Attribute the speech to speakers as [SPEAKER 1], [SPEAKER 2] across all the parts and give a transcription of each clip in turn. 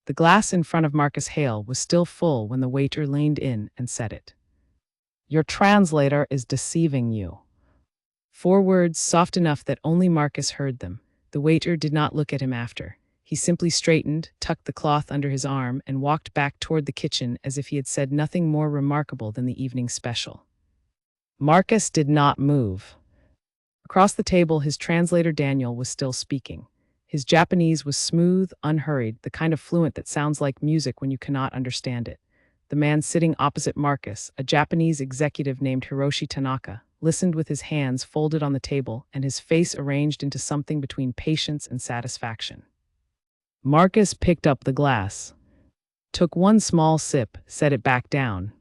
[SPEAKER 1] The glass in front of Marcus Hale was still full when the waiter leaned in and said it. "Your translator is deceiving you." 4 words soft enough that only Marcus heard them. The waiter did not look at him after. He simply straightened, tucked the cloth under his arm, and walked back toward the kitchen as if he had said nothing more remarkable than the evening special. Marcus did not move. Across the table, his translator Daniel was still speaking. His Japanese was smooth, unhurried, the kind of fluent that sounds like music when you cannot understand it. The man sitting opposite Marcus, a Japanese executive named Hiroshi Tanaka, listened with his hands folded on the table and his face arranged into something between patience and satisfaction. Marcus picked up the glass, took one small sip, set it back down.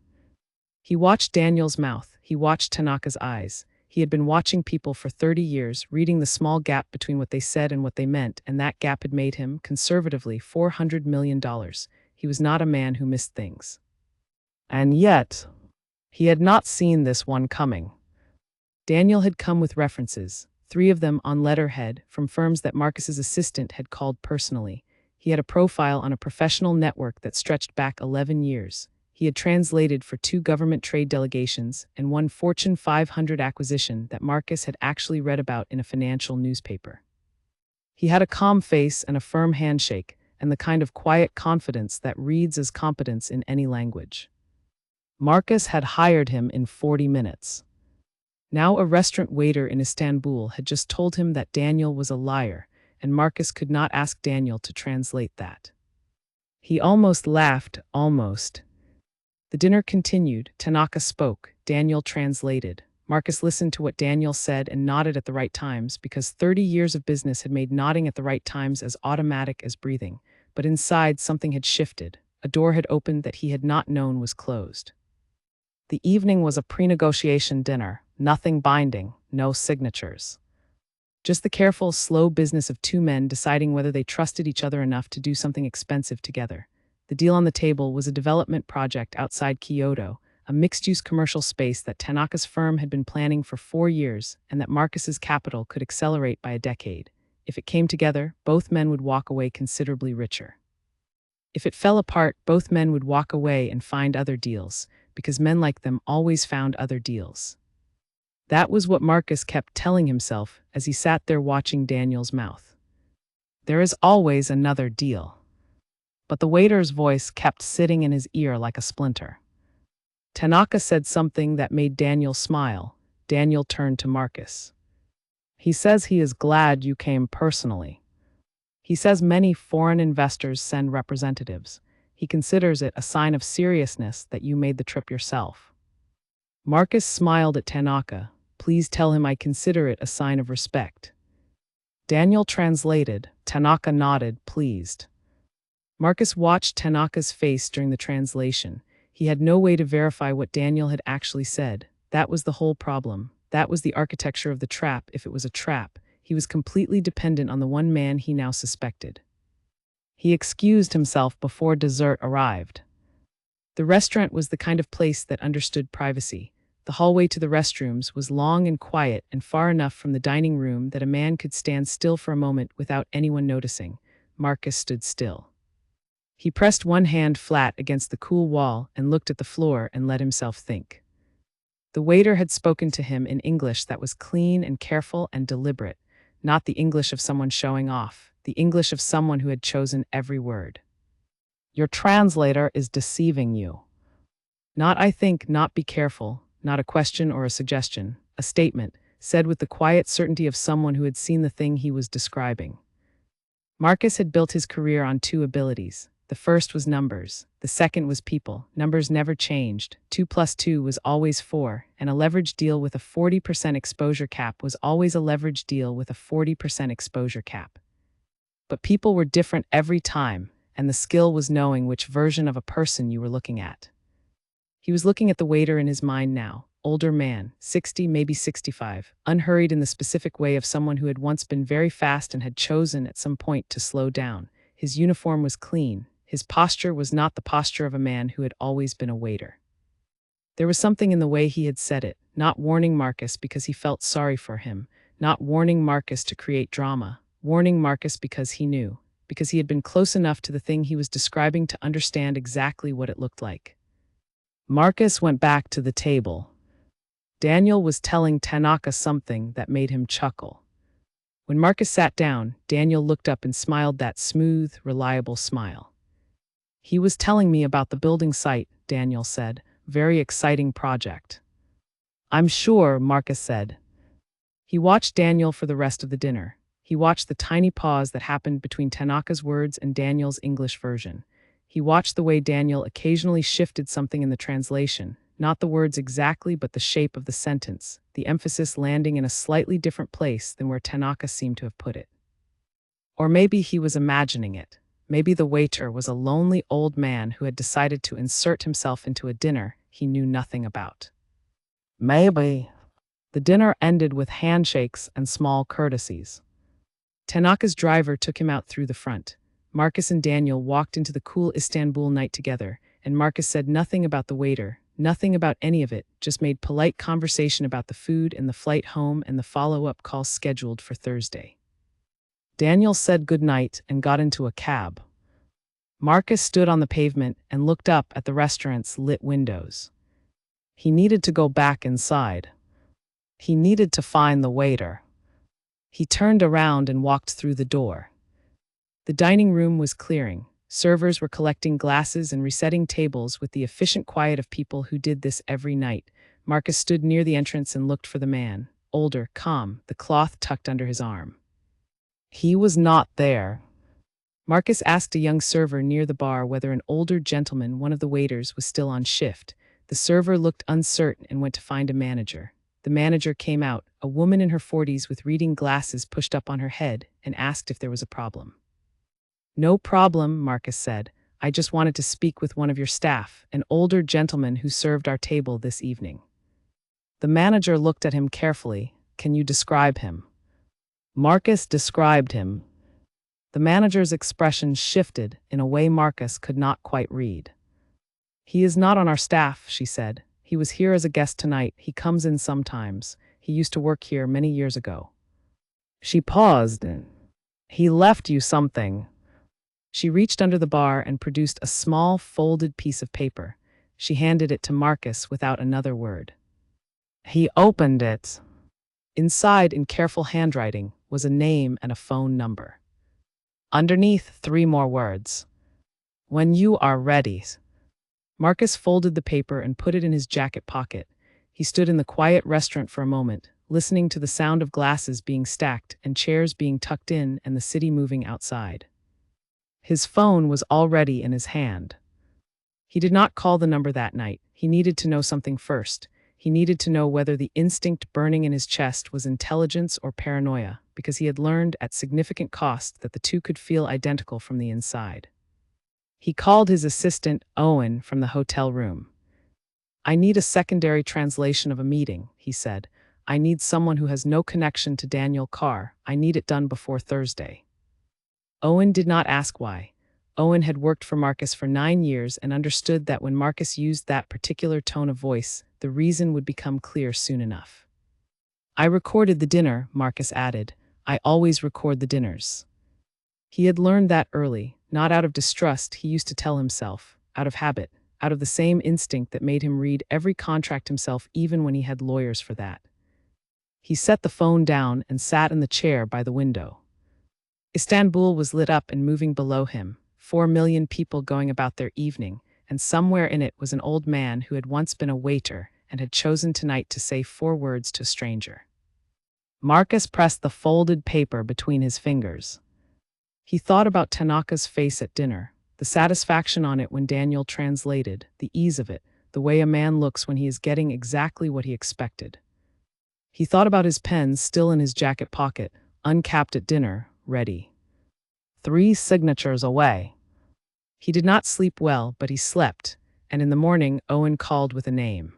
[SPEAKER 1] He watched Daniel's mouth. He watched Tanaka's eyes. He had been watching people for 30 years, reading the small gap between what they said and what they meant, and that gap had made him, conservatively, $400 million. He was not a man who missed things. And yet, he had not seen this one coming. Daniel had come with references, 3 of them on letterhead, from firms that Marcus's assistant had called personally. He had a profile on a professional network that stretched back 11 years. He had translated for 2 government trade delegations and 1 Fortune 500 acquisition that Marcus had actually read about in a financial newspaper. He had a calm face and a firm handshake, and the kind of quiet confidence that reads as competence in any language. Marcus had hired him in 40 minutes. Now a restaurant waiter in Istanbul had just told him that Daniel was a liar, and Marcus could not ask Daniel to translate that. He almost laughed, almost. The dinner continued. Tanaka spoke. Daniel translated. Marcus listened to what Daniel said and nodded at the right times because 30 years of business had made nodding at the right times as automatic as breathing. But inside, something had shifted. A door had opened that he had not known was closed. The evening was a pre-negotiation dinner. Nothing binding, no signatures. Just the careful, slow business of 2 men deciding whether they trusted each other enough to do something expensive together. The deal on the table was a development project outside Kyoto, a mixed-use commercial space that Tanaka's firm had been planning for 4 years and that Marcus's capital could accelerate by a decade. If it came together, both men would walk away considerably richer. If it fell apart, both men would walk away and find other deals, because men like them always found other deals. That was what Marcus kept telling himself as he sat there watching Daniel's mouth. There is always another deal. But the waiter's voice kept sitting in his ear like a splinter. Tanaka said something that made Daniel smile. Daniel turned to Marcus. He says he is glad you came personally. He says many foreign investors send representatives. He considers it a sign of seriousness that you made the trip yourself. Marcus smiled at Tanaka. Please tell him I consider it a sign of respect. Daniel translated. Tanaka nodded, pleased. Marcus watched Tanaka's face during the translation. He had no way to verify what Daniel had actually said. That was the whole problem. That was the architecture of the trap, if it was a trap. He was completely dependent on the one man he now suspected. He excused himself before dessert arrived. The restaurant was the kind of place that understood privacy. The hallway to the restrooms was long and quiet and far enough from the dining room that a man could stand still for a moment without anyone noticing. Marcus stood still. He pressed one hand flat against the cool wall and looked at the floor and let himself think. The waiter had spoken to him in English that was clean and careful and deliberate, not the English of someone showing off, the English of someone who had chosen every word. Your translator is deceiving you. Not I think, not be careful, not a question or a suggestion, a statement, said with the quiet certainty of someone who had seen the thing he was describing. Marcus had built his career on 2 abilities. The first was numbers. The second was people. Numbers never changed. 2 + 2 was always 4, and a leverage deal with a 40% exposure cap was always a leverage deal with a 40% exposure cap. But people were different every time, and the skill was knowing which version of a person you were looking at. He was looking at the waiter in his mind now. Older man, 60, maybe 65, unhurried in the specific way of someone who had once been very fast and had chosen at some point to slow down. His uniform was clean. His posture was not the posture of a man who had always been a waiter. There was something in the way he had said it, not warning Marcus because he felt sorry for him, not warning Marcus to create drama, warning Marcus because he knew. because he had been close enough to the thing he was describing to understand exactly what it looked like. Marcus went back to the table. Daniel was telling Tanaka something that made him chuckle. When Marcus sat down, Daniel looked up and smiled that smooth, reliable smile. "He was telling me about the building site," Daniel said. "Very exciting project." "I'm sure," Marcus said. He watched Daniel for the rest of the dinner. He watched the tiny pause that happened between Tanaka's words and Daniel's English version. He watched the way Daniel occasionally shifted something in the translation, not the words exactly but the shape of the sentence, the emphasis landing in a slightly different place than where Tanaka seemed to have put it. Or maybe he was imagining it. Maybe the waiter was a lonely old man who had decided to insert himself into a dinner he knew nothing about. Maybe. The dinner ended with handshakes and small courtesies. Tanaka's driver took him out through the front. Marcus and Daniel walked into the cool Istanbul night together, and Marcus said nothing about the waiter, nothing about any of it, just made polite conversation about the food and the flight home and the follow-up call scheduled for Thursday. Daniel said goodnight and got into a cab. Marcus stood on the pavement and looked up at the restaurant's lit windows. He needed to go back inside. He needed to find the waiter. He turned around and walked through the door. The dining room was clearing. Servers were collecting glasses and resetting tables with the efficient quiet of people who did this every night. Marcus stood near the entrance and looked for the man, older, calm, the cloth tucked under his arm. He was not there. Marcus asked a young server near the bar whether an older gentleman, one of the waiters, was still on shift. The server looked uncertain and went to find a manager. The manager came out, a woman in her 40s with reading glasses pushed up on her head, and asked if there was a problem. "No problem," Marcus said. "I just wanted to speak with one of your staff, an older gentleman who served our table this evening." The manager looked at him carefully. "Can you describe him?" Marcus described him. The manager's expression shifted in a way Marcus could not quite read. "He is not on our staff," she said. "He was here as a guest tonight. He comes in sometimes. He used to work here many years ago." She paused. "He left you something." She reached under the bar and produced a small, folded piece of paper. She handed it to Marcus without another word. He opened it. Inside, in careful handwriting, was a name and a phone number. Underneath, 3 more words. "When you are ready." Marcus folded the paper and put it in his jacket pocket. He stood in the quiet restaurant for a moment, listening to the sound of glasses being stacked and chairs being tucked in and the city moving outside. His phone was already in his hand. He did not call the number that night. He needed to know something first. He needed to know whether the instinct burning in his chest was intelligence or paranoia, because he had learned at significant cost that the two could feel identical from the inside. He called his assistant, Owen, from the hotel room. "I need a secondary translation of a meeting," he said. "I need someone who has no connection to Daniel Carr. I need it done before Thursday." Owen did not ask why. Owen had worked for Marcus for 9 years and understood that when Marcus used that particular tone of voice, the reason would become clear soon enough. "I recorded the dinner," Marcus added. "I always record the dinners." He had learned that early, not out of distrust, he used to tell himself, out of habit, out of the same instinct that made him read every contract himself even when he had lawyers for that. He set the phone down and sat in the chair by the window. Istanbul was lit up and moving below him, 4 million people going about their evening, and somewhere in it was an old man who had once been a waiter and had chosen tonight to say 4 words to a stranger. Marcus pressed the folded paper between his fingers. He thought about Tanaka's face at dinner, the satisfaction on it when Daniel translated, the ease of it, the way a man looks when he is getting exactly what he expected. He thought about his pen still in his jacket pocket, uncapped at dinner, ready. 3 signatures away. He did not sleep well, but he slept, and in the morning Owen called with a name.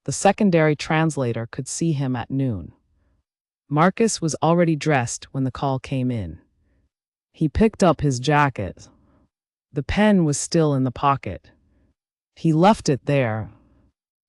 [SPEAKER 1] The secondary translator could see him at noon. Marcus was already dressed when the call came in. He picked up his jacket. The pen was still in the pocket. He left it there.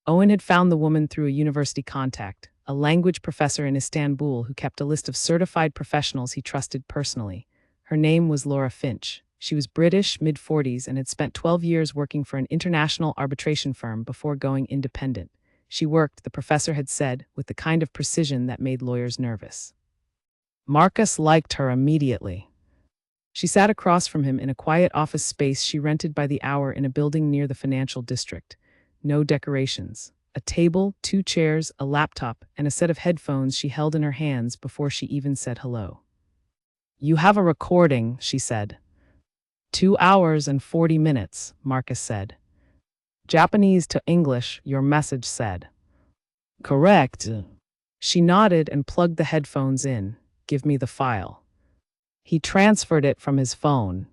[SPEAKER 1] Owen had found the woman through a university contact, a language professor in Istanbul who kept a list of certified professionals he trusted personally. Her name was Laura Finch. She was British, mid-40s, and had spent 12 years working for an international arbitration firm before going independent. She worked, the professor had said, with the kind of precision that made lawyers nervous. Marcus liked her immediately. She sat across from him in a quiet office space she rented by the hour in a building near the financial district. No decorations. A table, 2 chairs, a laptop, and a set of headphones she held in her hands before she even said hello. "You have a recording," she said. 2 hours and 40 minutes, Marcus said. "Japanese to English, your message said." "Correct." She nodded and plugged the headphones in. "Give me the file." He transferred it from his phone.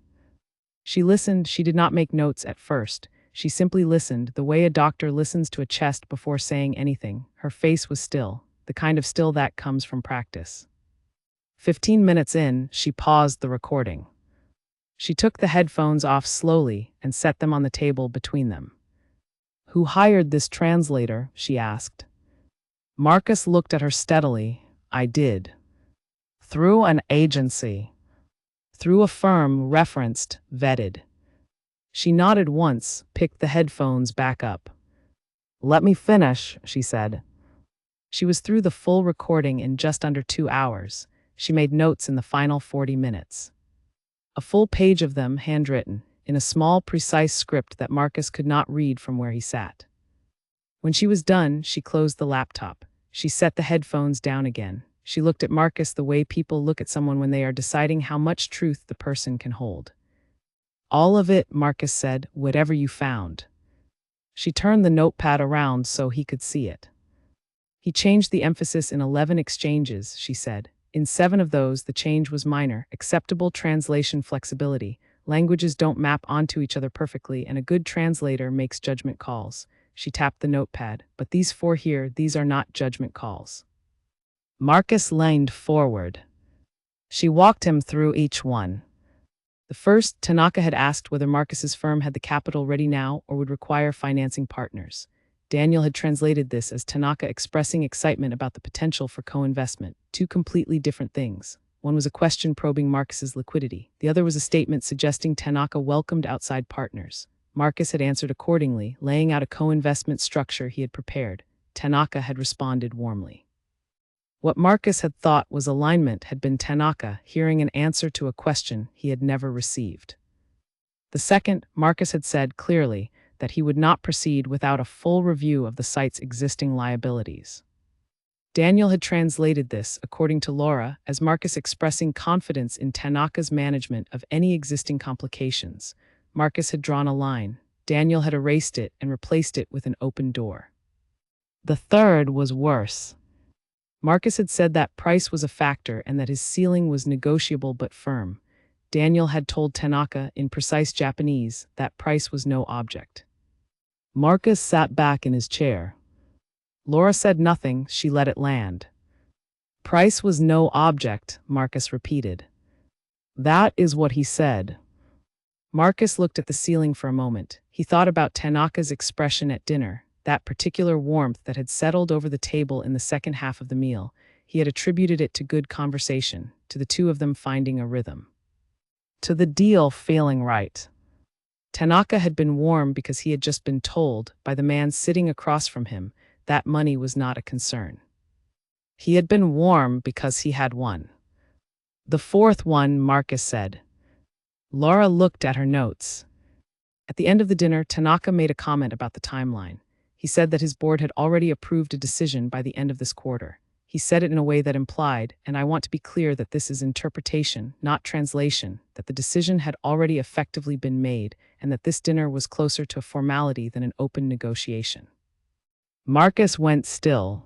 [SPEAKER 1] She listened. She did not make notes at first. She simply listened, the way a doctor listens to a chest before saying anything. Her face was still, the kind of still that comes from practice. 15 minutes in, she paused the recording. She took the headphones off slowly and set them on the table between them. "Who hired this translator?" she asked. Marcus looked at her steadily. "I did." "Through an agency?" "Through a firm referenced, vetted." She nodded once, picked the headphones back up. "Let me finish," she said. She was through the full recording in just under 2 hours. She made notes in the final 40 minutes. A full page of them, handwritten, in a small, precise script that Marcus could not read from where he sat. When she was done, she closed the laptop. She set the headphones down again. She looked at Marcus the way people look at someone when they are deciding how much truth the person can hold. "All of it," Marcus said, "whatever you found." She turned the notepad around so he could see it. "He changed the emphasis in 11 exchanges," she said. "In 7 of those, the change was minor, acceptable translation flexibility. Languages don't map onto each other perfectly, and a good translator makes judgment calls." She tapped the notepad. "But these 4 here, these are not judgment calls." Marcus leaned forward. She walked him through each one. The first, Tanaka had asked whether Marcus's firm had the capital ready now or would require financing partners. Daniel had translated this as Tanaka expressing excitement about the potential for co-investment, 2 completely different things. One was a question probing Marcus's liquidity. The other was a statement suggesting Tanaka welcomed outside partners. Marcus had answered accordingly, laying out a co-investment structure he had prepared. Tanaka had responded warmly. What Marcus had thought was alignment had been Tanaka hearing an answer to a question he had never received. The second, Marcus had said clearly that he would not proceed without a full review of the site's existing liabilities. Daniel had translated this, according to Laura, as Marcus expressing confidence in Tanaka's management of any existing complications. Marcus had drawn a line. Daniel had erased it and replaced it with an open door. The third was worse. Marcus had said that price was a factor and that his ceiling was negotiable but firm. Daniel had told Tanaka, in precise Japanese, that price was no object. Marcus sat back in his chair. Laura said nothing, she let it land. "Price was no object," Marcus repeated. "That is what he said." Marcus looked at the ceiling for a moment. He thought about Tanaka's expression at dinner. That particular warmth that had settled over the table in the second half of the meal. He had attributed it to good conversation, to the 2 of them finding a rhythm, to the deal feeling right. Tanaka had been warm because he had just been told, by the man sitting across from him, that money was not a concern. He had been warm because he had won. "The 4th one," Marcus said. Laura looked at her notes. At the end of the dinner, Tanaka made a comment about the timeline. He said that his board had already approved a decision by the end of this quarter. He said it in a way that implied, and I want to be clear that this is interpretation, not translation, that the decision had already effectively been made, and that this dinner was closer to a formality than an open negotiation. Marcus went still.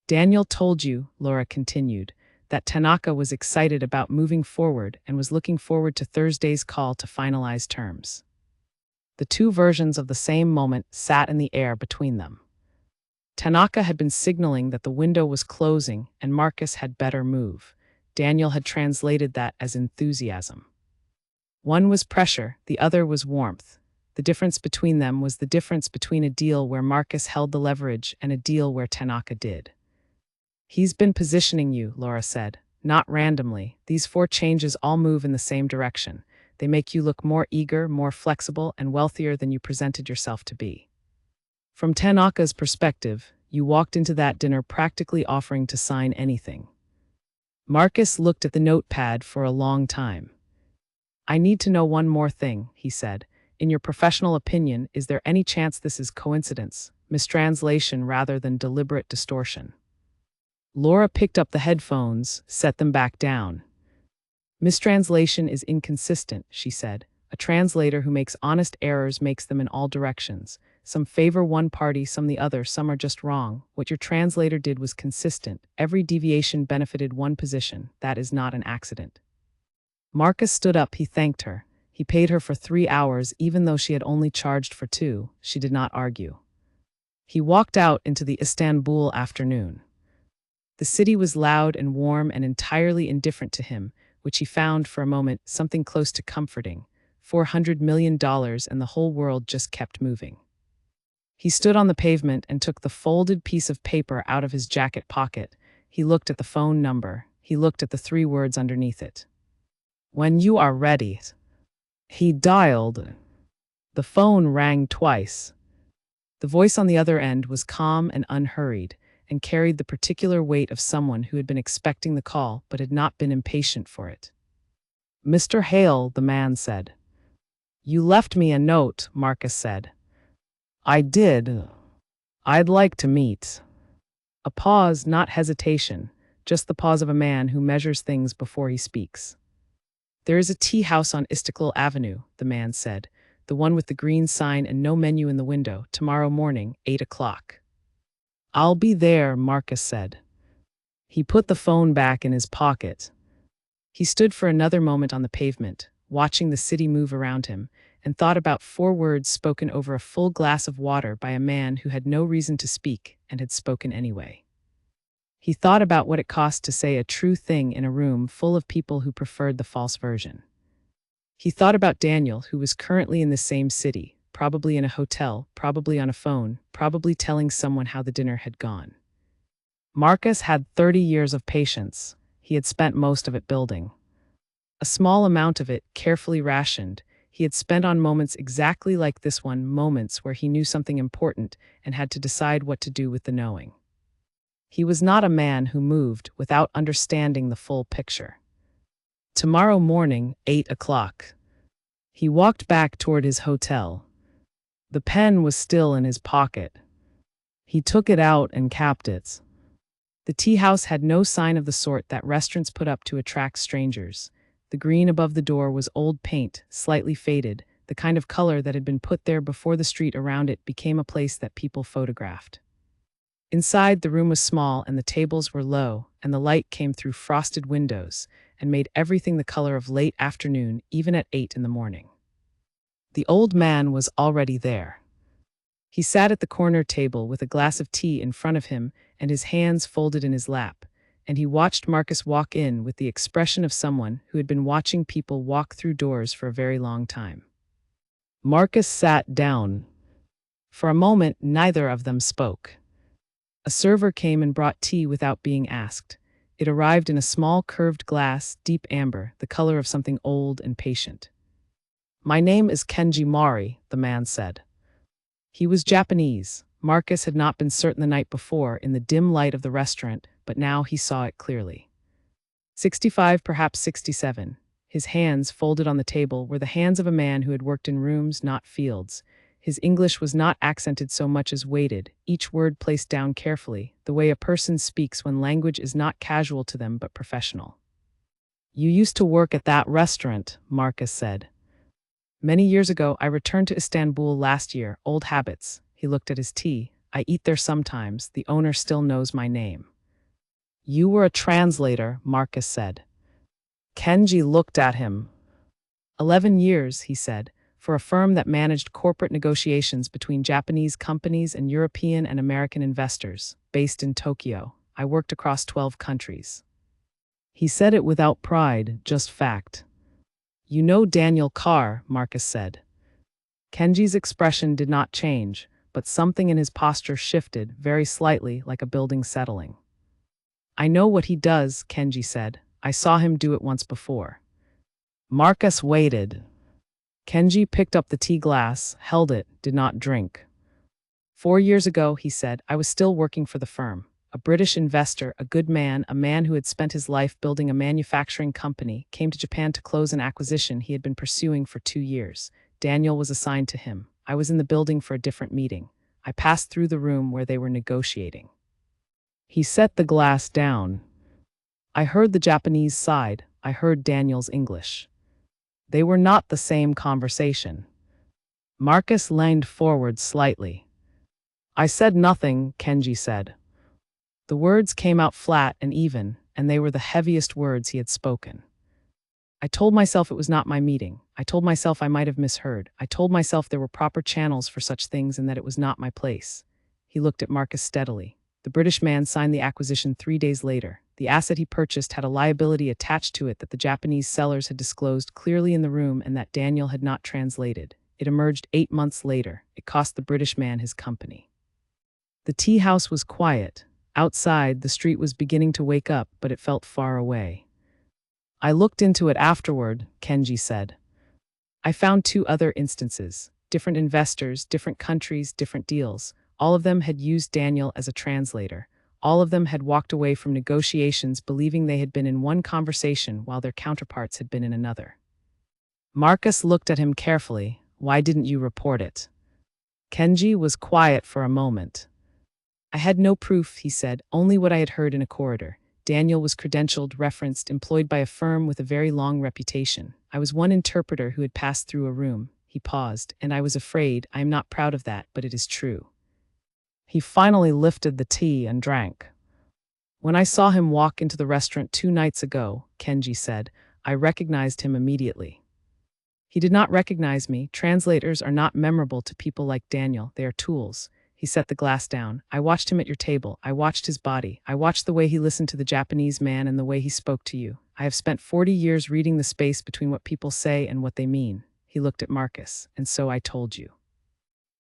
[SPEAKER 1] "Daniel told you," Laura continued, "that Tanaka was excited about moving forward and was looking forward to Thursday's call to finalize terms." The 2 versions of the same moment sat in the air between them. Tanaka had been signaling that the window was closing and Marcus had better move. Daniel had translated that as enthusiasm. One was pressure, the other was warmth. The difference between them was the difference between a deal where Marcus held the leverage and a deal where Tanaka did. "He's been positioning you," Laura said. not randomly. These 4 changes all move in the same direction. They make you look more eager, more flexible, and wealthier than you presented yourself to be. From Tanaka's perspective, you walked into that dinner practically offering to sign anything. Marcus looked at the notepad for a long time. "I need to know one more thing," he said. "In your professional opinion, is there any chance this is coincidence, mistranslation rather than deliberate distortion?" Laura picked up the headphones, set them back down. "Mistranslation is inconsistent," she said. "A translator who makes honest errors makes them in all directions. Some favor one party, some the other, some are just wrong. What your translator did was consistent. Every deviation benefited one position. That is not an accident." Marcus stood up. He thanked her. He paid her for 3 hours, even though she had only charged for 2. She did not argue. He walked out into the Istanbul afternoon. The city was loud and warm and entirely indifferent to him, which he found for a moment something close to comforting. $400 million and the whole world just kept moving. He stood on the pavement and took the folded piece of paper out of his jacket pocket. He looked at the phone number. He looked at the 3 words underneath it. "When you are ready." He dialed. The phone rang twice. The voice on the other end was calm and unhurried, and carried the particular weight of someone who had been expecting the call but had not been impatient for it. "Mr. Hale," the man said. "You left me a note," Marcus said. "I did. I'd like to meet." A pause, not hesitation, just the pause of a man who measures things before he speaks. "There is a tea house on Istiklal Avenue," the man said, "the one with the green sign and no menu in the window, tomorrow morning, 8 o'clock. "I'll be there," Marcus said. He put the phone back in his pocket. He stood for another moment on the pavement, watching the city move around him, and thought about 4 words spoken over a full glass of water by a man who had no reason to speak and had spoken anyway. He thought about what it cost to say a true thing in a room full of people who preferred the false version. He thought about Daniel, who was currently in the same city, probably in a hotel, probably on a phone, probably telling someone how the dinner had gone. Marcus had 30 years of patience. He had spent most of it building. A small amount of it, carefully rationed, he had spent on moments exactly like this one, moments where he knew something important and had to decide what to do with the knowing. He was not a man who moved without understanding the full picture. Tomorrow morning, 8 o'clock. He walked back toward his hotel. The pen was still in his pocket. He took it out and capped it. The tea house had no sign of the sort that restaurants put up to attract strangers. The green above the door was old paint, slightly faded, the kind of color that had been put there before the street around it became a place that people photographed. Inside, the room was small and the tables were low, and the light came through frosted windows and made everything the color of late afternoon, even at 8 in the morning. The old man was already there. He sat at the corner table with a glass of tea in front of him and his hands folded in his lap, and he watched Marcus walk in with the expression of someone who had been watching people walk through doors for a very long time. Marcus sat down. For a moment, neither of them spoke. A server came and brought tea without being asked. It arrived in a small curved glass, deep amber, the color of something old and patient. "My name is Kenji Mori," the man said. He was Japanese. Marcus had not been certain the night before in the dim light of the restaurant, but now he saw it clearly. 65, perhaps 67. His hands, folded on the table, were the hands of a man who had worked in rooms, not fields. His English was not accented so much as weighted, each word placed down carefully, the way a person speaks when language is not casual to them but professional. "You used to work at that restaurant," Marcus said. "Many years ago, I returned to Istanbul last year. Old habits." He looked at his tea. "I eat there sometimes. The owner still knows my name." "You were a translator," Marcus said. Kenji looked at him. 11 years, he said, for a firm that managed corporate negotiations between Japanese companies and European and American investors, based in Tokyo. I worked across 12 countries. He said it without pride, just fact. "You know Daniel Carr," Marcus said. Kenji's expression did not change, but something in his posture shifted, very slightly, like a building settling. "I know what he does," Kenji said. I saw him do it once before. Marcus waited. Kenji picked up the tea glass, held it, did not drink. 4 years ago, he said, I was still working for the firm. A British investor, a good man, a man who had spent his life building a manufacturing company, came to Japan to close an acquisition he had been pursuing for 2 years. Daniel was assigned to him. I was in the building for a different meeting. I passed through the room where they were negotiating. He set the glass down. I heard the Japanese side. I heard Daniel's English. They were not the same conversation. Marcus leaned forward slightly. I said nothing, Kenji said. The words came out flat and even, and they were the heaviest words he had spoken. I told myself it was not my meeting. I told myself I might have misheard. I told myself there were proper channels for such things and that it was not my place. He looked at Marcus steadily. The British man signed the acquisition 3 days later. The asset he purchased had a liability attached to it that the Japanese sellers had disclosed clearly in the room and that Daniel had not translated. It emerged 8 months later. It cost the British man his company. The tea house was quiet. Outside, the street was beginning to wake up, but it felt far away. I looked into it afterward, Kenji said. I found 2 other instances. Different investors, different countries, different deals. All of them had used Daniel as a translator. All of them had walked away from negotiations believing they had been in one conversation while their counterparts had been in another. Marcus looked at him carefully. Why didn't you report it? Kenji was quiet for a moment. I had no proof, he said, only what I had heard in a corridor. Daniel was credentialed, referenced, employed by a firm with a very long reputation. I was one interpreter who had passed through a room. He paused, and I was afraid. I am not proud of that, but it is true. He finally lifted the tea and drank. When I saw him walk into the restaurant 2 nights ago, Kenji said, I recognized him immediately. He did not recognize me. Translators are not memorable to people like Daniel. They are tools. He set the glass down. I watched him at your table. I watched his body. I watched the way he listened to the Japanese man and the way he spoke to you. I have spent 40 years reading the space between what people say and what they mean. He looked at Marcus, and so I told you.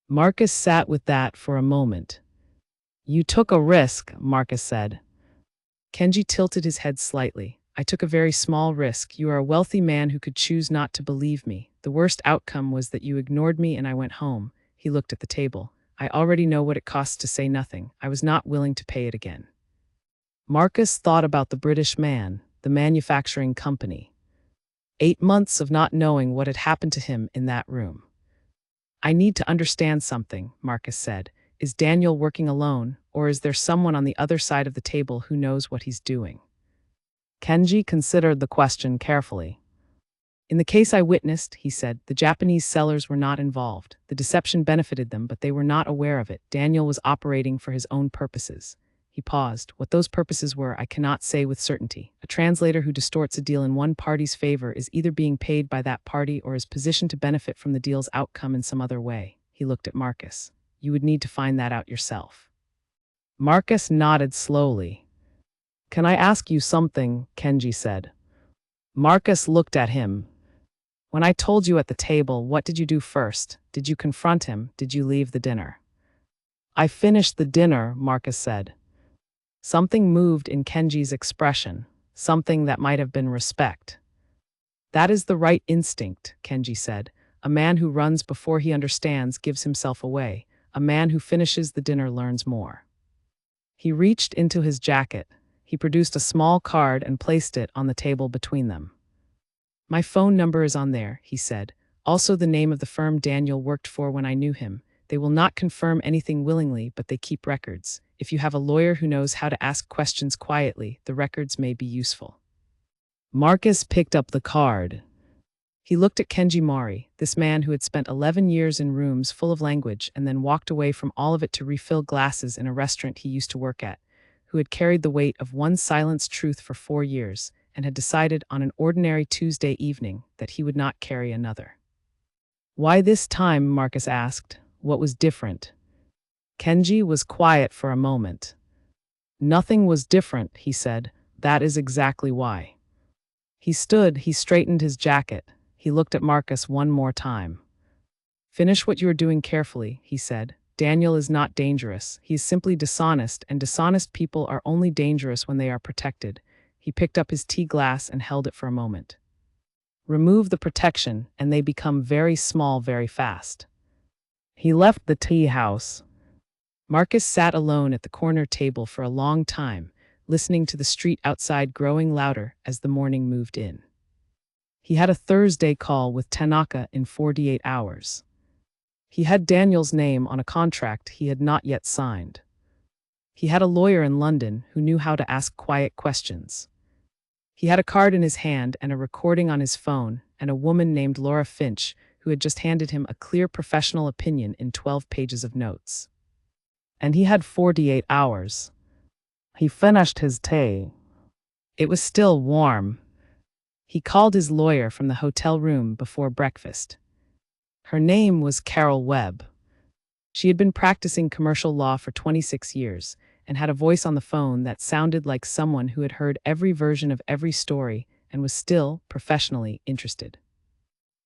[SPEAKER 1] Marcus sat with that for a moment. You took a risk, Marcus said. Kenji tilted his head slightly. I took a very small risk. You are a wealthy man who could choose not to believe me. The worst outcome was that you ignored me and I went home. He looked at the table. I already know what it costs to say nothing. I was not willing to pay it again. Marcus thought about the British man, the manufacturing company. 8 months of not knowing what had happened to him in that room. I need to understand something, Marcus said. Is Daniel working alone, or is there someone on the other side of the table who knows what he's doing? Kenji considered the question carefully. In the case I witnessed, he said, the Japanese sellers were not involved. The deception benefited them, but they were not aware of it. Daniel was operating for his own purposes. He paused. What those purposes were, I cannot say with certainty. A translator who distorts a deal in one party's favor is either being paid by that party or is positioned to benefit from the deal's outcome in some other way. He looked at Marcus. You would need to find that out yourself. Marcus nodded slowly. Can I ask you something? Kenji said. Marcus looked at him. When I told you at the table, what did you do first? Did you confront him? Did you leave the dinner? I finished the dinner, Marcus said. Something moved in Kenji's expression, something that might have been respect. That is the right instinct, Kenji said. A man who runs before he understands gives himself away. A man who finishes the dinner learns more. He reached into his jacket. He produced a small card and placed it on the table between them. My phone number is on there, he said. Also the name of the firm Daniel worked for when I knew him. They will not confirm anything willingly, but they keep records. If you have a lawyer who knows how to ask questions quietly, the records may be useful. Marcus picked up the card. He looked at Kenji Mori, this man who had spent 11 years in rooms full of language and then walked away from all of it to refill glasses in a restaurant he used to work at, who had carried the weight of one silenced truth for 4 years, and had decided on an ordinary Tuesday evening that he would not carry another. Why this time? Marcus asked. What was different? Kenji was quiet for a moment. Nothing was different, he said. That is exactly why. He stood, he straightened his jacket. He looked at Marcus one more time. Finish what you are doing carefully, he said. Daniel is not dangerous. He is simply dishonest, and dishonest people are only dangerous when they are protected. He picked up his tea glass and held it for a moment. Remove the protection, and they become very small very fast. He left the tea house. Marcus sat alone at the corner table for a long time, listening to the street outside growing louder as the morning moved in. He had a Thursday call with Tanaka in 48 hours. He had Daniel's name on a contract he had not yet signed. He had a lawyer in London who knew how to ask quiet questions. He had a card in his hand and a recording on his phone, and a woman named Laura Finch who had just handed him a clear professional opinion in 12 pages of notes. And he had 48 hours. He finished his tea. It was still warm. He called his lawyer from the hotel room before breakfast. Her name was Carol Webb. She had been practicing commercial law for 26 years and had a voice on the phone that sounded like someone who had heard every version of every story and was still, professionally, interested.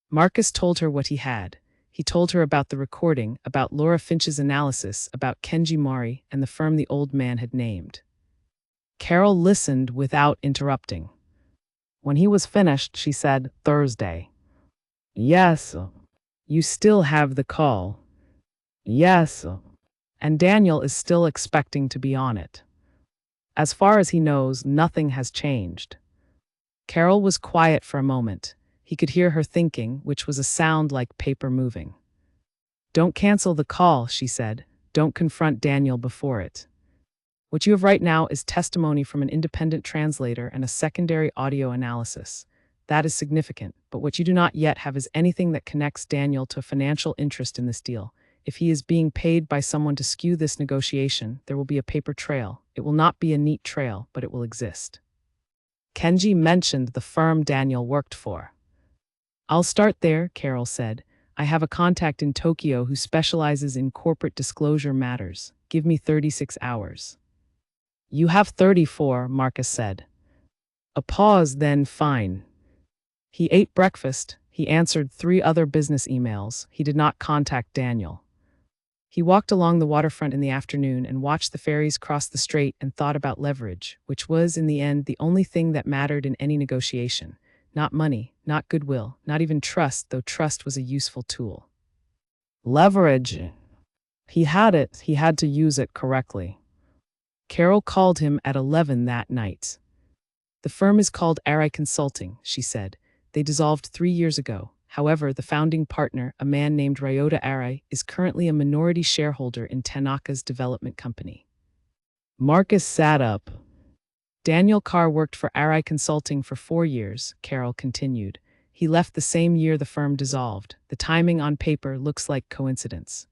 [SPEAKER 1] Marcus told her what he had. He told her about the recording, about Laura Finch's analysis, about Kenji Mori and the firm the old man had named. Carol listened without interrupting. When he was finished, she said, "Thursday." "Yes." "You still have the call?" "Yes." "And Daniel is still expecting to be on it?" "As far as he knows, nothing has changed." Carol was quiet for a moment. He could hear her thinking, which was a sound like paper moving. "Don't cancel the call," she said. "Don't confront Daniel before it. What you have right now is testimony from an independent translator and a secondary audio analysis. That is significant, but what you do not yet have is anything that connects Daniel to a financial interest in this deal. If he is being paid by someone to skew this negotiation, there will be a paper trail. It will not be a neat trail, but it will exist." Kenji mentioned the firm Daniel worked for. "I'll start there," Carol said. "I have a contact in Tokyo who specializes in corporate disclosure matters. Give me 36 hours. "You have 34, Marcus said. A pause, then fine. He ate breakfast. He answered 3 other business emails. He did not contact Daniel. He walked along the waterfront in the afternoon and watched the ferries cross the strait and thought about leverage, which was, in the end, the only thing that mattered in any negotiation. Not money, not goodwill, not even trust, though trust was a useful tool. Leverage. He had it, he had to use it correctly. Carol called him at 11 that night. "The firm is called Arai Consulting," she said. "They dissolved 3 years ago. However, the founding partner, a man named Ryota Arai, is currently a minority shareholder in Tanaka's development company." Marcus sat up. "Daniel Carr worked for Arai Consulting for 4 years, Carol continued. He left the same year the firm dissolved. The timing on paper looks like coincidence.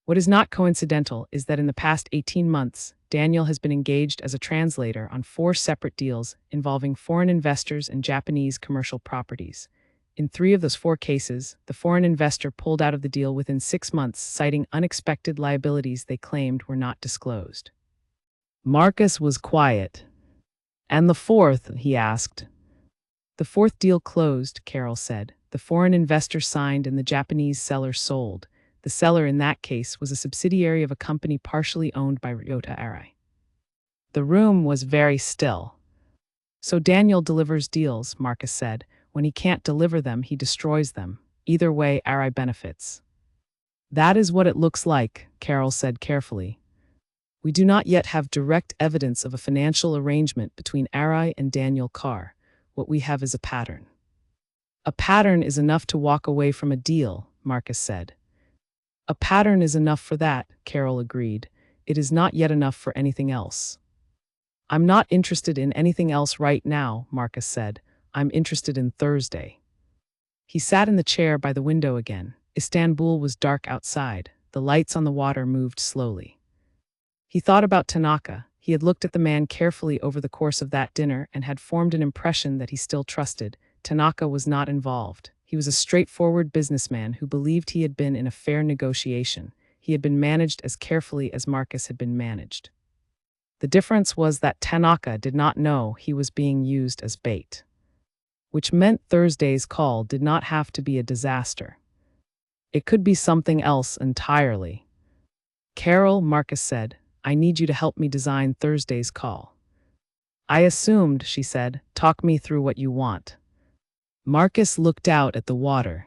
[SPEAKER 1] What is not coincidental is that in the past 18 months, Daniel has been engaged as a translator on 4 separate deals involving foreign investors and Japanese commercial properties. In 3 of those 4 cases, the foreign investor pulled out of the deal within 6 months, citing unexpected liabilities they claimed were not disclosed." Marcus was quiet. "And the 4th, he asked. "The 4th deal closed," Carol said. "The foreign investor signed and the Japanese seller sold. The seller in that case was a subsidiary of a company partially owned by Ryota Arai." The room was very still. "So Daniel delivers deals," Marcus said. "When he can't deliver them, he destroys them. Either way, Arai benefits." "That is what it looks like," Carol said carefully. "We do not yet have direct evidence of a financial arrangement between Arai and Daniel Carr. What we have is a pattern." "A pattern is enough to walk away from a deal," Marcus said. "A pattern is enough for that," Carol agreed. "It is not yet enough for anything else." "I'm not interested in anything else right now," Marcus said. "I'm interested in Thursday." He sat in the chair by the window again. Istanbul was dark outside. The lights on the water moved slowly. He thought about Tanaka. He had looked at the man carefully over the course of that dinner and had formed an impression that he still trusted. Tanaka was not involved. He was a straightforward businessman who believed he had been in a fair negotiation. He had been managed as carefully as Marcus had been managed. The difference was that Tanaka did not know he was being used as bait. Which meant Thursday's call did not have to be a disaster. It could be something else entirely. "Carol," Marcus said, "I need you to help me design Thursday's call." I assumed, she said. Talk me through what you want. Marcus looked out at the water.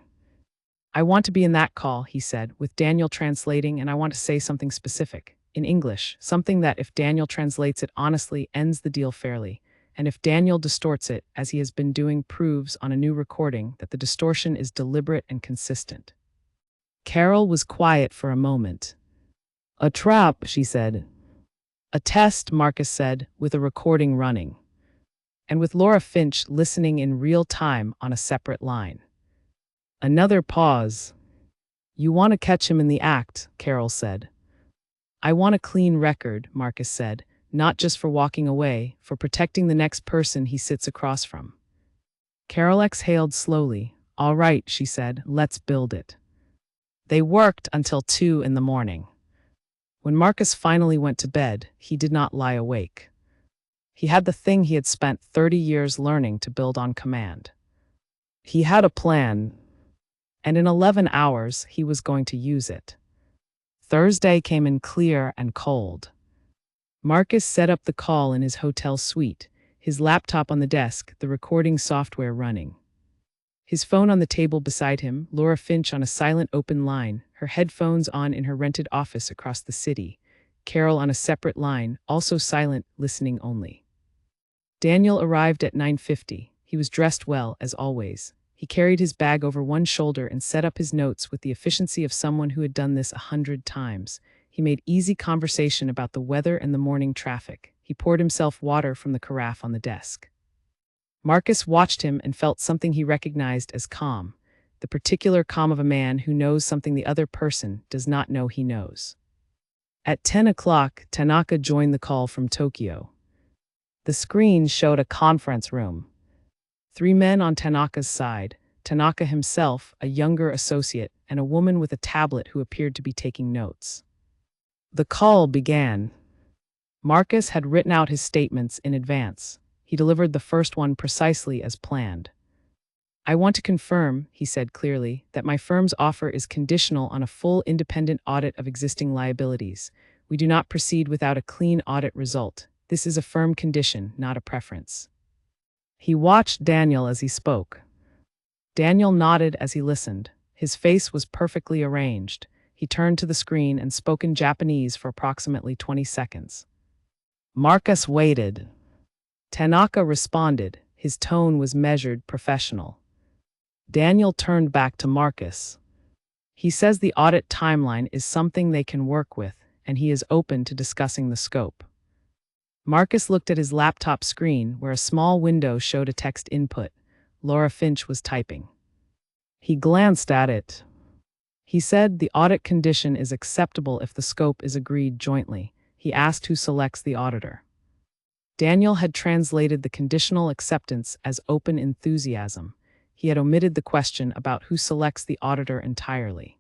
[SPEAKER 1] I want to be in that call, he said, with Daniel translating, and I want to say something specific. In English, something that, if Daniel translates it honestly, ends the deal fairly. And if Daniel distorts it, as he has been doing, proves on a new recording that the distortion is deliberate and consistent. Carol was quiet for a moment. A trap, she said. A test, Marcus said, with a recording running. And with Laura Finch listening in real time on a separate line. Another pause. You want to catch him in the act, Carol said. I want a clean record, Marcus said, not just for walking away, for protecting the next person he sits across from. Carol exhaled slowly. All right, she said, let's build it. They worked until 2 in the morning. When Marcus finally went to bed, he did not lie awake. He had the thing he had spent 30 years learning to build on command. He had a plan, and in 11 hours, he was going to use it. Thursday came in clear and cold. Marcus set up the call in his hotel suite, his laptop on the desk, the recording software running. His phone on the table beside him, Laura Finch on a silent open line, her headphones on in her rented office across the city, Carol on a separate line, also silent, listening only. Daniel arrived at 9:50. He was dressed well, as always. He carried his bag over one shoulder and set up his notes with the efficiency of someone who had done this 100 times. He made easy conversation about the weather and the morning traffic. He poured himself water from the carafe on the desk. Marcus watched him and felt something he recognized as calm, the particular calm of a man who knows something the other person does not know he knows. At 10 o'clock, Tanaka joined the call from Tokyo. The screen showed a conference room. 3 men on Tanaka's side, Tanaka himself, a younger associate, and a woman with a tablet who appeared to be taking notes. The call began. Marcus had written out his statements in advance. He delivered the first one precisely as planned. I want to confirm, he said clearly, that my firm's offer is conditional on a full independent audit of existing liabilities. We do not proceed without a clean audit result. This is a firm condition, not a preference. He watched Daniel as he spoke. Daniel nodded as he listened. His face was perfectly arranged. He turned to the screen and spoke in Japanese for approximately 20 seconds. Marcus waited. Tanaka responded. His tone was measured, professional. Daniel turned back to Marcus. He says the audit timeline is something they can work with, and he is open to discussing the scope. Marcus looked at his laptop screen, where a small window showed a text input. Laura Finch was typing. He glanced at it. He said the audit condition is acceptable if the scope is agreed jointly. He asked who selects the auditor. Daniel had translated the conditional acceptance as open enthusiasm. He had omitted the question about who selects the auditor entirely.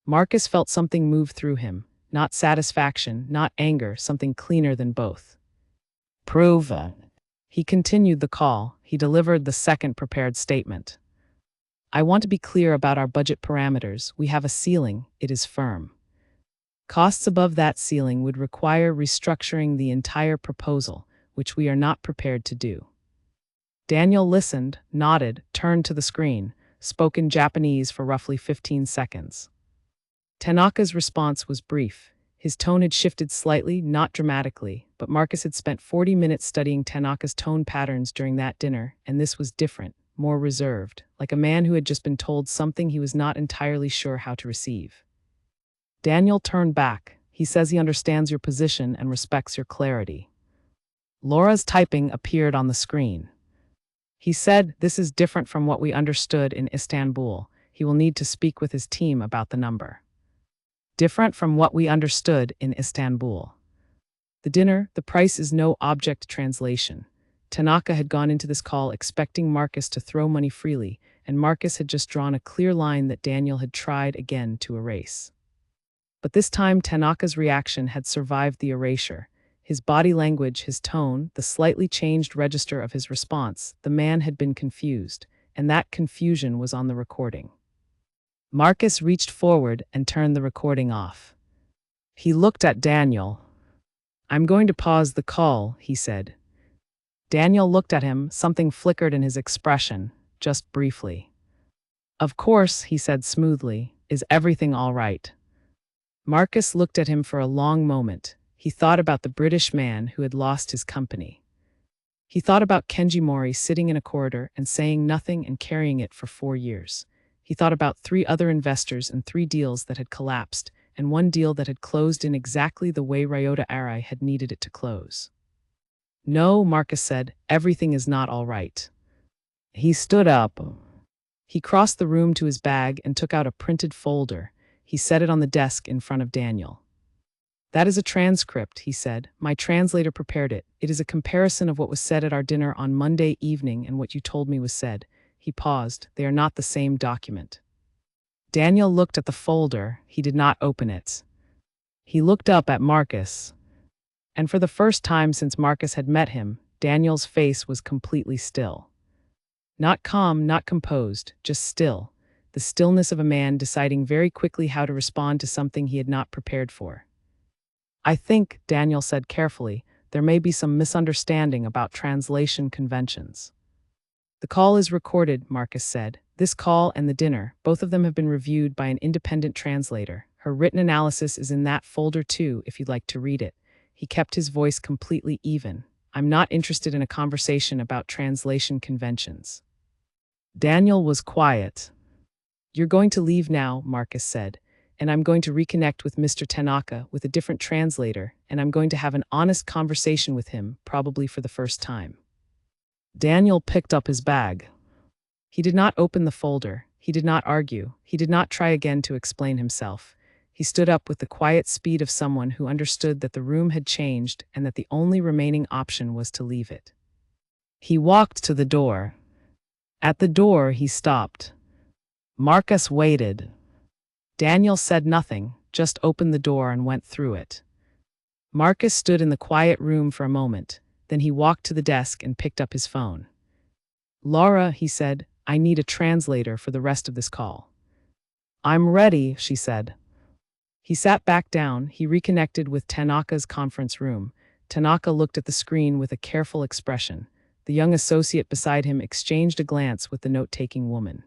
[SPEAKER 1] Marcus felt something move through him, not satisfaction, not anger, something cleaner than both. Proven. He continued the call. He delivered the second prepared statement. I want to be clear about our budget parameters. We have a ceiling. It is firm. Costs above that ceiling would require restructuring the entire proposal, which we are not prepared to do. Daniel listened, nodded, turned to the screen, spoke in Japanese for roughly 15 seconds. Tanaka's response was brief. His tone had shifted slightly, not dramatically, but Marcus had spent 40 minutes studying Tanaka's tone patterns during that dinner, and this was different, more reserved, like a man who had just been told something he was not entirely sure how to receive. Daniel turned back. He says he understands your position and respects your clarity. Laura's typing appeared on the screen. He said, this is different from what we understood in Istanbul. He will need to speak with his team about the number. Different from what we understood in Istanbul. The dinner, the price is no object translation. Tanaka had gone into this call expecting Marcus to throw money freely, and Marcus had just drawn a clear line that Daniel had tried again to erase. But this time Tanaka's reaction had survived the erasure. His body language, his tone, the slightly changed register of his response, the man had been confused, and that confusion was on the recording. Marcus reached forward and turned the recording off. He looked at Daniel. I'm going to pause the call, he said. Daniel looked at him, something flickered in his expression, just briefly. "Of course," he said smoothly. "Is everything all right?" Marcus looked at him for a long moment. He thought about the British man who had lost his company. He thought about Kenji Mori sitting in a corridor and saying nothing and carrying it for 4 years. He thought about 3 other investors and 3 deals that had collapsed, and 1 deal that had closed in exactly the way Ryota Arai had needed it to close. "No," Marcus said, "everything is not all right." He stood up. He crossed the room to his bag and took out a printed folder. He set it on the desk in front of Daniel. "That is a transcript," he said. "My translator prepared it. It is a comparison of what was said at our dinner on Monday evening and what you told me was said." He paused. "They are not the same document." Daniel looked at the folder. He did not open it. He looked up at Marcus. And for the first time since Marcus had met him, Daniel's face was completely still. Not calm, not composed, just still. The stillness of a man deciding very quickly how to respond to something he had not prepared for. "I think," Daniel said carefully, "there may be some misunderstanding about translation conventions." "The call is recorded," Marcus said. "This call and the dinner, both of them have been reviewed by an independent translator. Her written analysis is in that folder too, if you'd like to read it." He kept his voice completely even. "I'm not interested in a conversation about translation conventions." Daniel was quiet. "You're going to leave now," Marcus said, "and I'm going to reconnect with Mr. Tanaka with a different translator, and I'm going to have an honest conversation with him, probably for the first time." Daniel picked up his bag. He did not open the folder. He did not argue. He did not try again to explain himself. He stood up with the quiet speed of someone who understood that the room had changed and that the only remaining option was to leave it. He walked to the door. At the door, he stopped. Marcus waited. Daniel said nothing, just opened the door and went through it. Marcus stood in the quiet room for a moment, then he walked to the desk and picked up his phone. "Laura," he said, "I need a translator for the rest of this call." "I'm ready," she said. He sat back down. He reconnected with Tanaka's conference room. Tanaka looked at the screen with a careful expression. The young associate beside him exchanged a glance with the note-taking woman.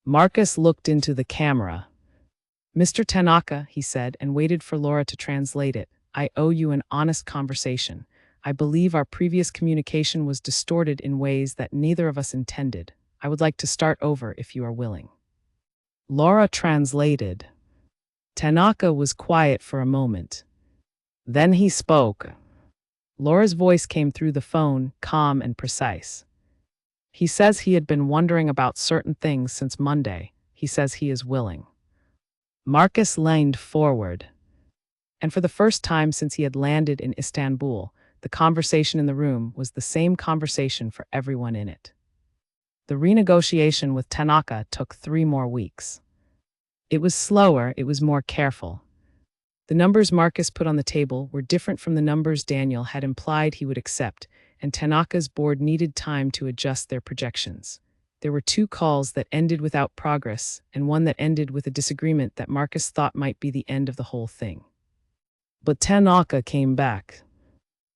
[SPEAKER 1] Marcus looked into the camera. "Mr. Tanaka," he said, and waited for Laura to translate it. "I owe you an honest conversation. I believe our previous communication was distorted in ways that neither of us intended. I would like to start over if you are willing." Laura translated. Tanaka was quiet for a moment. Then he spoke. Laura's voice came through the phone, calm and precise. "He says he had been wondering about certain things since Monday. He says he is willing." Marcus leaned forward. And for the first time since he had landed in Istanbul, the conversation in the room was the same conversation for everyone in it. The renegotiation with Tanaka took 3 more weeks. It was slower, it was more careful. The numbers Marcus put on the table were different from the numbers Daniel had implied he would accept, and Tanaka's board needed time to adjust their projections. There were 2 calls that ended without progress, and one that ended with a disagreement that Marcus thought might be the end of the whole thing. But Tanaka came back.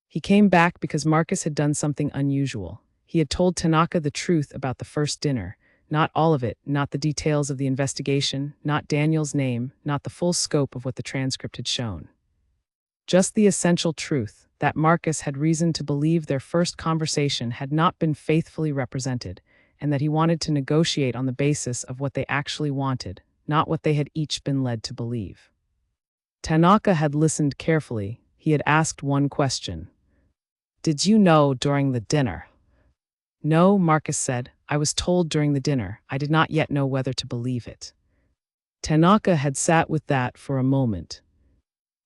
[SPEAKER 1] He came back because Marcus had done something unusual. He had told Tanaka the truth about the first dinner. Not all of it, not the details of the investigation, not Daniel's name, not the full scope of what the transcript had shown. Just the essential truth, that Marcus had reason to believe their first conversation had not been faithfully represented, and that he wanted to negotiate on the basis of what they actually wanted, not what they had each been led to believe. Tanaka had listened carefully. He had asked one question. "Did you know during the dinner?" "No," Marcus said. "I was told during the dinner. I did not yet know whether to believe it." Tanaka had sat with that for a moment.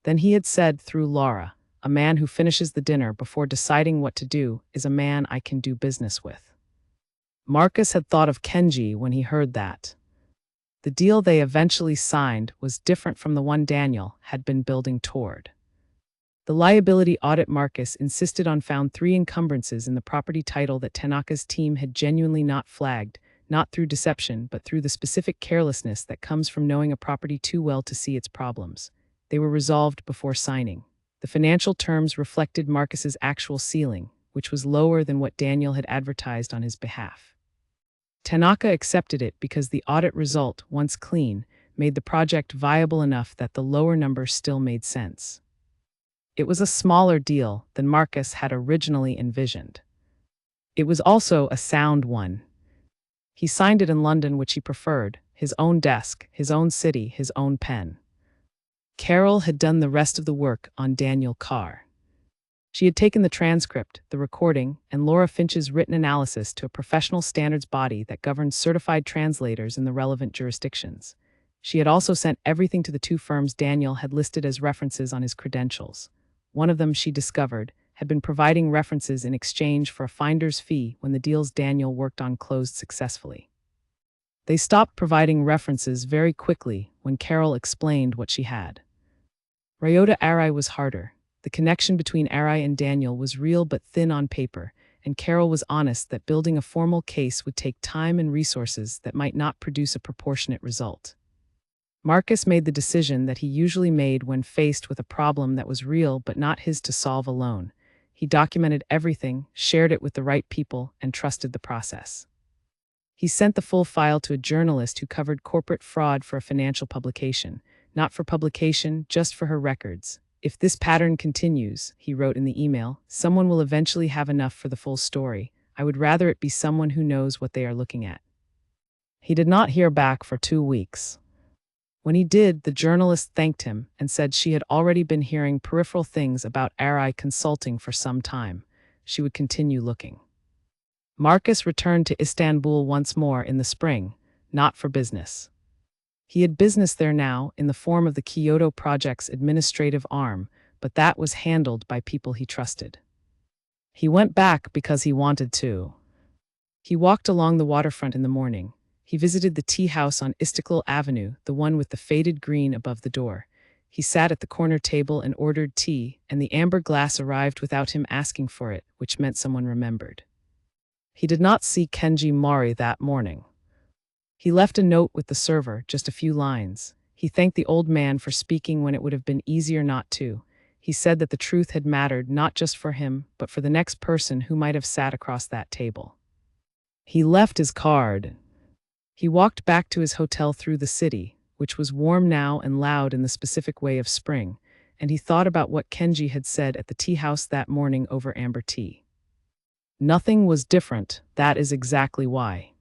[SPEAKER 1] Then he had said through Laura, "A man who finishes the dinner before deciding what to do is a man I can do business with." Marcus had thought of Kenji when he heard that. The deal they eventually signed was different from the one Daniel had been building toward. The liability audit Marcus insisted on found 3 encumbrances in the property title that Tanaka's team had genuinely not flagged, not through deception but through the specific carelessness that comes from knowing a property too well to see its problems. They were resolved before signing. The financial terms reflected Marcus's actual ceiling. which was lower than what Daniel had advertised on his behalf. Tanaka accepted it because the audit result, once clean, made the project viable enough that the lower number still made sense. It was a smaller deal than Marcus had originally envisioned. It was also a sound one. He signed it in London, which he preferred, his own desk, his own city, his own pen. Carol had done the rest of the work on Daniel Carr. She had taken the transcript, the recording, and Laura Finch's written analysis to a professional standards body that governs certified translators in the relevant jurisdictions. She had also sent everything to the two firms Daniel had listed as references on his credentials. One of them, she discovered, had been providing references in exchange for a finder's fee when the deals Daniel worked on closed successfully. They stopped providing references very quickly when Carol explained what she had. Ryota Arai was harder. The connection between Arai and Daniel was real but thin on paper, and Carol was honest that building a formal case would take time and resources that might not produce a proportionate result. Marcus made the decision that he usually made when faced with a problem that was real but not his to solve alone. He documented everything, shared it with the right people, and trusted the process. He sent the full file to a journalist who covered corporate fraud for a financial publication, not for publication, just for her records. If this pattern continues, he wrote in the email, someone will eventually have enough for the full story. I would rather it be someone who knows what they are looking at. He did not hear back for 2 weeks. When he did, the journalist thanked him and said she had already been hearing peripheral things about Arai Consulting for some time. She would continue looking. Marcus returned to Istanbul once more in the spring, not for business. He had business there now in the form of the Kyoto Project's administrative arm, but that was handled by people he trusted. He went back because he wanted to. He walked along the waterfront in the morning. He visited the tea house on Istiklal Avenue, the one with the faded green above the door. He sat at the corner table and ordered tea, and the amber glass arrived without him asking for it, which meant someone remembered. He did not see Kenji Mori that morning. He left a note with the server, just a few lines. He thanked the old man for speaking when it would have been easier not to. He said that the truth had mattered not just for him, but for the next person who might have sat across that table. He left his card. He walked back to his hotel through the city, which was warm now and loud in the specific way of spring, and he thought about what Kenji had said at the tea house that morning over amber tea. Nothing was different, that is exactly why.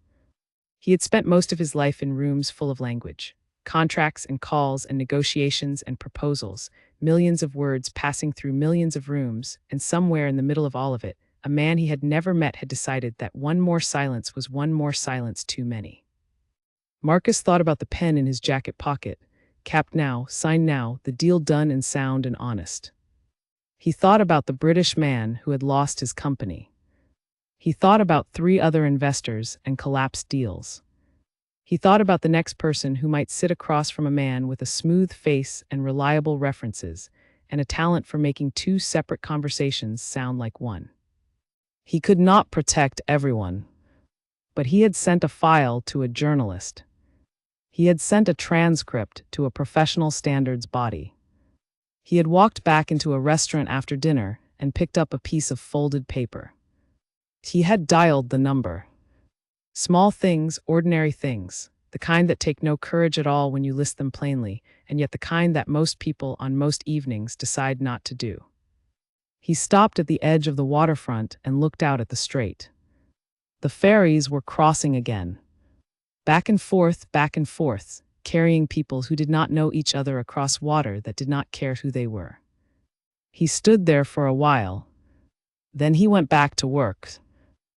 [SPEAKER 1] He had spent most of his life in rooms full of language, contracts and calls and negotiations and proposals, millions of words passing through millions of rooms, and somewhere in the middle of all of it, a man he had never met had decided that one more silence was one more silence too many. Marcus thought about the pen in his jacket pocket, capped now, signed now, the deal done and sound and honest. He thought about the British man who had lost his company. He thought about 3 other investors and collapsed deals. He thought about the next person who might sit across from a man with a smooth face and reliable references, and a talent for making 2 separate conversations sound like one. He could not protect everyone, but he had sent a file to a journalist. He had sent a transcript to a professional standards body. He had walked back into a restaurant after dinner and picked up a piece of folded paper. He had dialed the number. Small things, ordinary things, the kind that take no courage at all when you list them plainly, and yet the kind that most people on most evenings decide not to do. He stopped at the edge of the waterfront and looked out at the strait. The ferries were crossing again. Back and forth, carrying people who did not know each other across water that did not care who they were. He stood there for a while. Then he went back to work.